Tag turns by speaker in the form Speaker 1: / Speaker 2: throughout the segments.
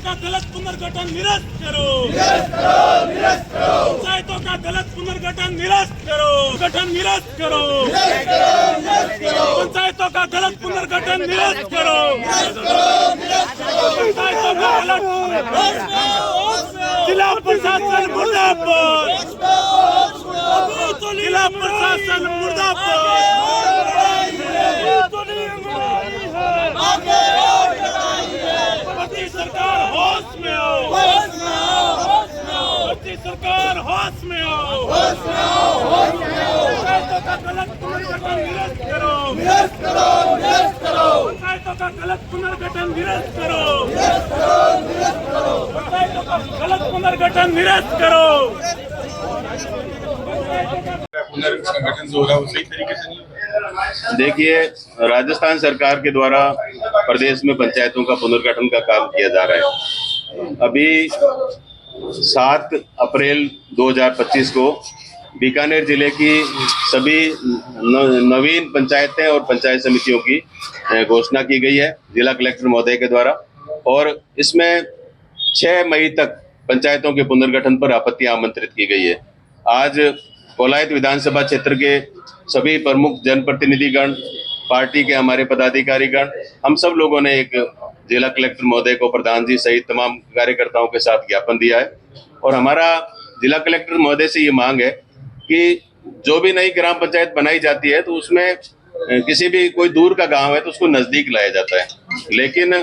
Speaker 1: का गलत पुनर्गठन निरस्त करो, पंचायतों का गलत पुनर्गठन निरस्त करो, निरस्त करो, पंचायतों का गलत पुनर्गठन निरस्त करो, पंचायतों का गलत, जिला प्रशासन मुर्दाबाद, जिला प्रशासन मुर्दाबाद, मोदी सरकार होश में आओ, मोदी सरकार होश में आओ, पंचायतों का गलत पुनर्गठन निरस्त करो, पंचायतों का गलत पुनर्गठन निरस्त करो, पंचायतों का गलत पुनर्गठन निरस्त करो।
Speaker 2: पुनर्गठन जो हो रहा है वो सही तरीके से नहीं।
Speaker 3: देखिए, राजस्थान सरकार के द्वारा प्रदेश में पंचायतों का पुनर्गठन का काम किया जा रहा है। अभी 7 अप्रैल 2025 को बीकानेर जिले की सभी नवीन पंचायतें और पंचायत समितियों की घोषणा की गई है जिला कलेक्टर महोदय के द्वारा, और इसमें 6 मई तक पंचायतों के पुनर्गठन पर आपत्तियां आमंत्रित की गई है। आज कोलायत विधानसभा क्षेत्र के सभी प्रमुख जनप्रतिनिधिगण, पार्टी के हमारे पदाधिकारीगण, हम सब लोगों ने एक जिला कलेक्टर महोदय को, प्रधान जी सहित तमाम कार्यकर्ताओं के साथ ज्ञापन दिया है। और हमारा जिला कलेक्टर महोदय से ये मांग है कि जो भी नई ग्राम पंचायत बनाई जाती है तो उसमें किसी भी कोई दूर का गांव है तो उसको नजदीक लाया जाता है, लेकिन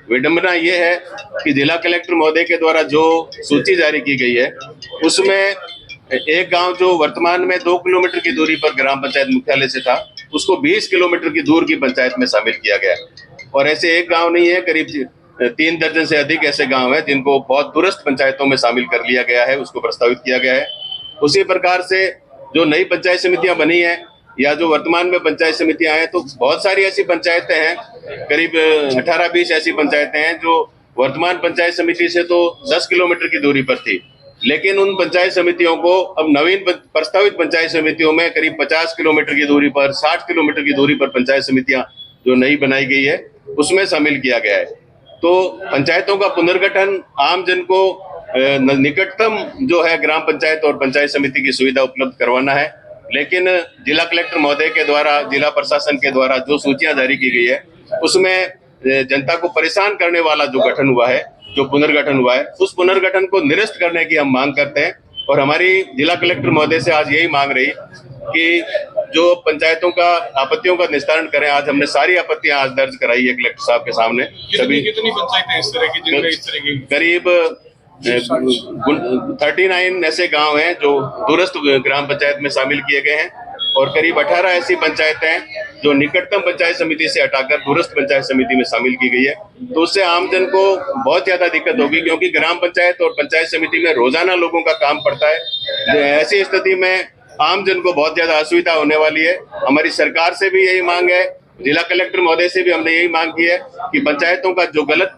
Speaker 3: विडंबना ये है कि जिला कलेक्टर महोदय के द्वारा जो सूची जारी की गई है उसमें एक गांव जो वर्तमान में 2 किलोमीटर की दूरी पर ग्राम पंचायत मुख्यालय से था, उसको 20 किलोमीटर की दूर की पंचायत में शामिल किया गया। और ऐसे एक गांव नहीं है, करीब 3 दर्जन से अधिक ऐसे गांव हैं जिनको बहुत दूरस्थ पंचायतों में शामिल कर लिया गया है, उसको प्रस्तावित किया गया है। उसी प्रकार से जो नई पंचायत समितियां बनी हैं या जो वर्तमान में पंचायत समितियां हैं, तो बहुत सारी ऐसी पंचायतें हैं, करीब 18-20 ऐसी पंचायतें हैं जो वर्तमान पंचायत समिति से तो 10 किलोमीटर की दूरी पर थी, लेकिन उन पंचायत समितियों को अब नवीन प्रस्तावित पंचायत समितियों में करीब 50 किलोमीटर की दूरी पर, 60 किलोमीटर की दूरी पर पंचायत समितियां जो नई बनाई गई है उसमें शामिल किया गया है। तो पंचायतों का पुनर्गठन आम जन को निकटतम जो है ग्राम पंचायत और पंचायत समिति की सुविधा उपलब्ध करवाना है, लेकिन जिला कलेक्टर महोदय के द्वारा, जिला प्रशासन के द्वारा जो सूचियां जारी की गई है उसमें जनता को परेशान करने वाला जो गठन हुआ है, जो पुनर्गठन हुआ है, उस पुनर्गठन को निरस्त करने की हम मांग करते हैं। और हमारी जिला कलेक्टर महोदय से आज यही मांग रही कि जो पंचायतों का आपत्तियों का निस्तारण करें। आज हमने सारी आपत्तियां आज दर्ज कराई है कलेक्टर साहब के सामने।
Speaker 2: कितनी पंचायतें इस तरह की जिनमें इस तरह की?
Speaker 3: करीब 39 ऐसे गांव हैं जो दूरस्थ ग्राम पंचायत में शामिल किए गए हैं, और करीब 18 ऐसी पंचायतें हैं जो निकटतम पंचायत समिति से हटाकर दूरस्थ पंचायत समिति में शामिल की गई है। तो उससे आमजन को बहुत ज्यादा दिक्कत होगी, क्योंकि ग्राम पंचायत और पंचायत समिति में रोजाना लोगों का काम पड़ता है। ऐसी स्थिति में आमजन को बहुत ज्यादा असुविधा होने वाली है। हमारी सरकार से भी यही मांग है, जिला कलेक्टर महोदय से भी हमने यही मांग की है कि पंचायतों का जो गलत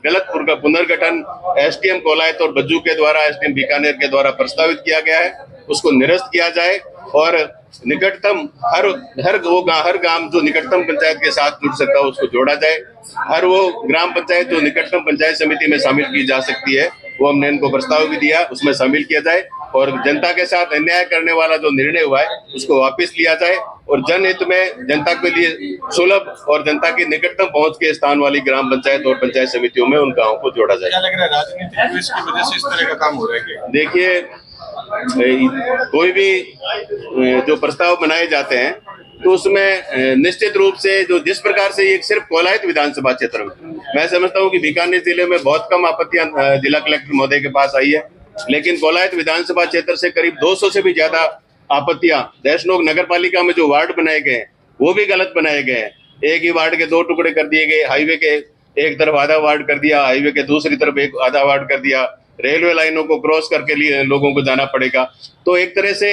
Speaker 3: पुनर्गठन एसडीएम कोलायत और बज्जू के द्वारा, एसडीएम बीकानेर के द्वारा प्रस्तावित किया गया है, उसको निरस्त किया जाए और निकटतम हर गांव जो निकटतम पंचायत के साथ जुड़ सकता है उसको जोड़ा जाए। हर वो ग्राम पंचायत जो निकटतम पंचायत समिति में शामिल की जा सकती है, वो हमने इनको प्रस्ताव भी दिया, उसमें शामिल किया जाए। और जनता के साथ अन्याय करने वाला जो निर्णय हुआ है उसको वापस लिया जाए, और जनहित में जनता के लिए सुलभ और जनता की निकटतम पहुंच के स्थान वाली ग्राम पंचायत और पंचायत समितियों में उन गाँवों को जोड़ा जाए।
Speaker 2: क्या लग रहा है राजनीतिक द्वेष की वजह से इस तरह का काम हो रहा है?
Speaker 3: देखिए, कोई भी जो प्रस्ताव बनाए जाते हैं तो उसमें निश्चित रूप से जो जिस प्रकार से ये सिर्फ कोलायत विधानसभा क्षेत्र में, मैं समझता हूँ कि बीकानेर जिले में बहुत कम आपत्तियां जिला कलेक्टर महोदय के पास आई है, लेकिन कोलायत विधानसभा क्षेत्र से करीब 200 से भी ज्यादा आपत्तियां देशनोक नगर पालिका में जो वार्ड बनाए गए हैं वो भी गलत बनाए गए हैं। एक ही वार्ड के 2 टुकड़े कर दिए गए, हाईवे के एक तरफ आधा वार्ड कर दिया, हाईवे के दूसरी तरफ एक आधा वार्ड कर दिया, रेलवे लाइनों को क्रॉस करके लिए लोगों को जाना पड़ेगा। तो एक तरह से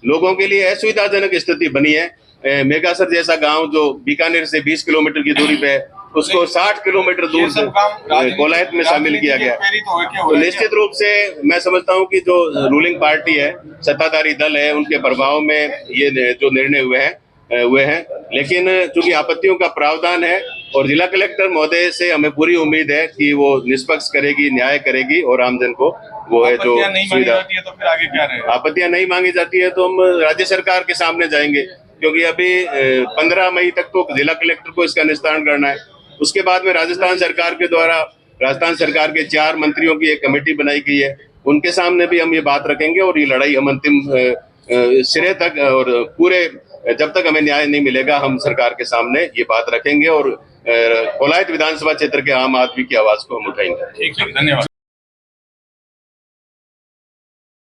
Speaker 3: लोगों के लिए असुविधाजनक स्थिति बनी है। मेगासर जैसा गांव जो बीकानेर से 20 किलोमीटर की दूरी पे है, उसको 60 किलोमीटर दूर कोलायत में शामिल किया गया। तो निश्चित रूप से मैं समझता हूं कि जो रूलिंग पार्टी है, सत्ताधारी दल है, उनके प्रभाव में ये जो निर्णय हुए हैं, लेकिन चूंकि आपत्तियों का प्रावधान है और जिला कलेक्टर महोदय से हमें पूरी उम्मीद है कि वो निष्पक्ष करेगी, न्याय करेगी और आमजन को वो है जो
Speaker 2: आपत्तियां नहीं मांगी जाती है तो फिर आगे क्या रहेगा?
Speaker 3: आपत्तियां नहीं मांगी जाती है तो हम राज्य सरकार के सामने जाएंगे, क्योंकि अभी 15 मई तक तो जिला कलेक्टर को इसका निस्तारण करना है। उसके बाद में राजस्थान सरकार के द्वारा राजस्थान सरकार के 4 मंत्रियों की एक कमेटी बनाई गई है, उनके सामने भी हम ये बात रखेंगे और ये लड़ाई हम अंतिम सिरे तक और पूरे जब तक हमें न्याय नहीं मिलेगा हम सरकार के सामने ये बात रखेंगे और कोलायत विधानसभा क्षेत्र के आम आदमी की आवाज को हम उठाएंगे।
Speaker 2: ठीक है, धन्यवाद।